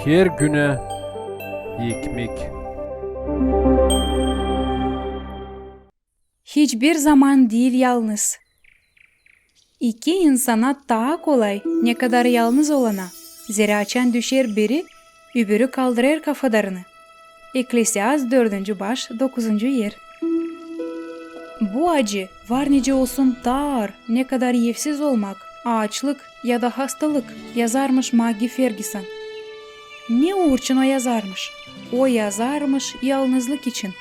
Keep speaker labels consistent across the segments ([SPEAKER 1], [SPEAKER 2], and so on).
[SPEAKER 1] her güne ekmek.
[SPEAKER 2] Hiçbir zaman değil yalnız. İki insana daha kolay ne kadar yalnız olana. Ziraçan düşer biri, öbürü kaldırır kafadarını. Ekklesiast 4. baş 9. yer. Bu acı var nice olsun dar, ne kadar yevsiz olmak, açlık ya da hastalık yazarmış Maggie Ferguson. Ne uğurçun o yazarmış? O yazarmış yalnızlık için.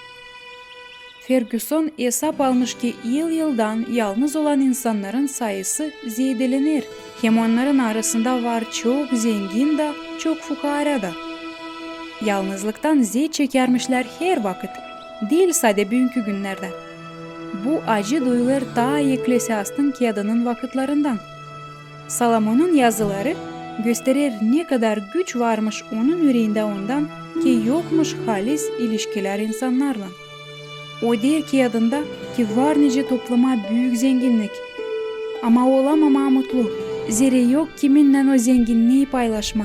[SPEAKER 2] Ferguson hesap almış ki yıldan yalnız olan insanların sayısı zedelenir. Hem onların arasında var çok zengin de çok fukara da. Yalnızlıktan zevk çekermişler her vakit. Değil sadece bugünkü günlerde. Bu acı duyulur ta Ekklesiast'ın kağıdının vakitlerinden. Salomon'un yazıları gösterir ne kadar güç varmış onun yüreğinde ondan ki yokmuş halis ilişkiler insanlarla. O der ki adında ki var nice topluma büyük zenginlik. Ama olamama mutlu. Zira yok kiminle o zenginliği paylaşma.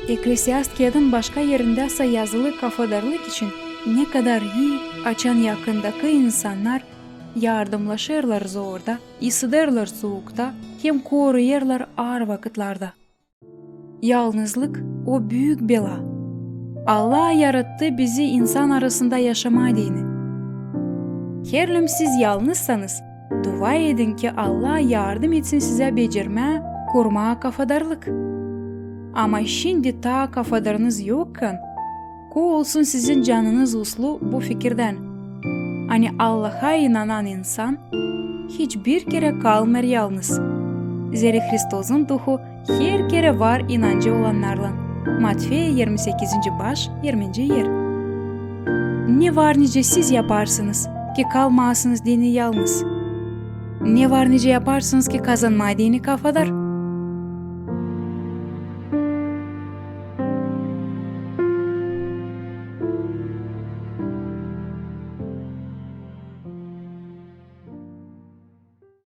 [SPEAKER 2] Ekklesiast kağıdın başka yerinde ise yazılı kafadarlık için ne kadar iyi açan yakındaki insanlar yardımlaşırlar zorda, ısıdırlar soğukta, hem koruyurlar ağır vakitlerde. Yalnızlık o büyük bela. Allah yarattı bizi insan arasında yaşama dini. Herlüm siz yalnızsanız, dua edin ki Allah yardım etsin size becerme, kurma kafadarlık. Ama şimdi ta kafadarınız yokken, ko olsun sizin canınız uslu bu fikirden. Hani Allah'a inanan insan, hiçbir kere kalmır yalnız. Zira Hristos'un duhu her kere var inancı olanlarla. Matvey 28. baş 20. yer. Ne var nice siz yaparsınız ki kalmasınız dini yalnız. Ne var nice yaparsınız ki kazanma dini kafadar.